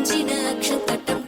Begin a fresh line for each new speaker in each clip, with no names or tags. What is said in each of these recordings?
ధరించిన అక్షతటం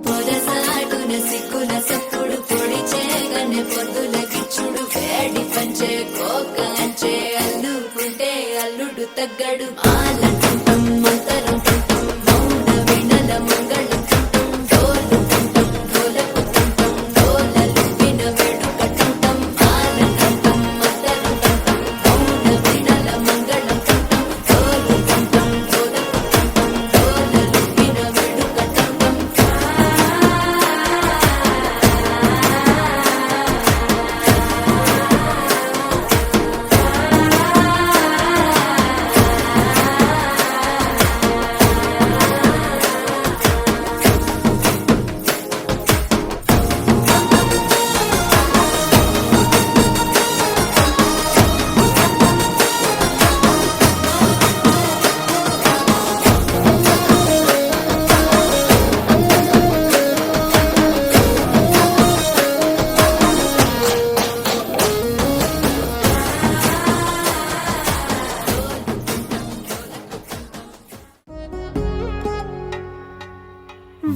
పొదసాటున సిక్కుల సప్పుడు పొడి చేయగానే పొద్దుల గిచ్చుడు వేడి పంచే కోక అంచే అల్లుకుంటే అల్లుడు తగ్గడు ఆలంటుంటం మంతరం టుంటం మౌన వినల మంగళం టుంటం డోలు టుంటం డోలకు టుంటం డోలలు విన వేడుక టుంటం ఆలంటుంటం మంతరం టుంటం మౌన వినల మంగళం టుంటం డోలు టుంటం డోలకు టుంటం డోలలు విన వేడుక టుంటం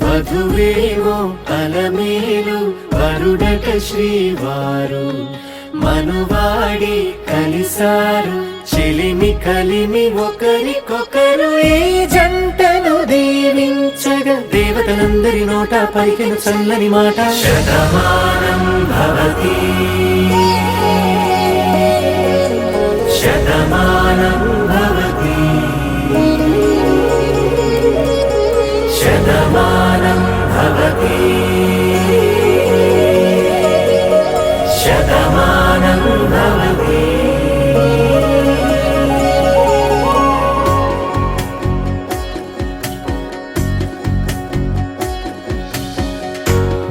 వధువేమో అలమేలు వరుడట శ్రీవారు మనువాడి కలిసారు చెలిమి కలిమి ఒకరికొకరు ఈ జంటను దీవించగా దేవతలందరి నోట పలికిన చల్లని మాట శతమానం భవతి శతమానం భవతి శతమానం భవతి శతమానం భవతి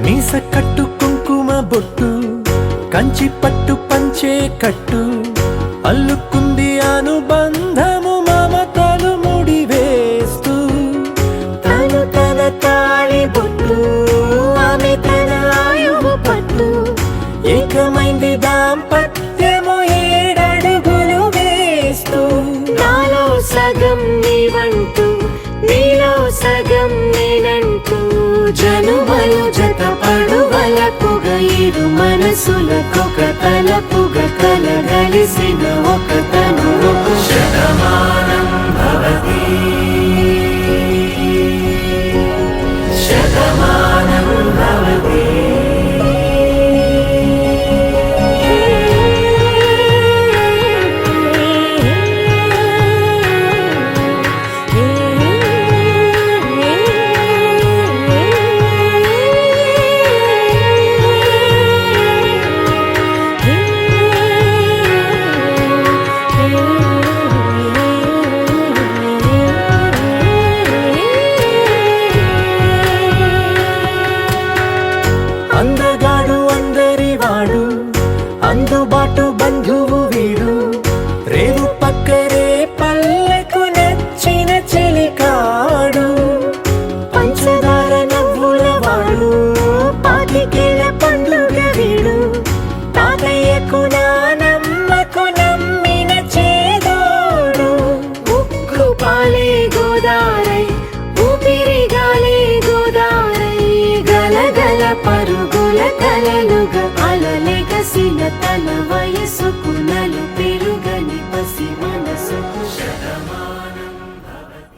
మీస కట్టు కుంకుమ బొట్టు కంచి పట్టు పంచే కట్టు అల్లుకుంది అనుబంధము మమతలు ముడివేస్తూ తను తన తాళి బొట్టు ఆమె తన ఆయువు పట్టు ఏకమైంది దాంపత్యము ఏడడుగులు వేస్తూ నాలో సగం నీవంటూ నీలో సగం నేనంటూ జనుమలు జతపడు వలపుగ ఇరు మనసులకొక తలపుగ కలగలిసిన ఒక తను శతమానం భవతి శతమానం భవతి అందగాడు అందరి వాడు అందుబాటు బంధువు వీడు రేవు పక్కరే పల్లెకు నచ్చిన చెలికాడు పంచదార నవ్వుల వాడు పాతికేల పండుగ వీడు తాతయ్యకు నానమ్మకు నమ్మిన చేదోడు ఉక్కు పాలే గోదారై ఊపిరిగాలే గోదారై గలగల పరుగుల కలలుగా అలలెగసిన తన వయసుకు నలు పెరుగని పసి మనసుకు శతమా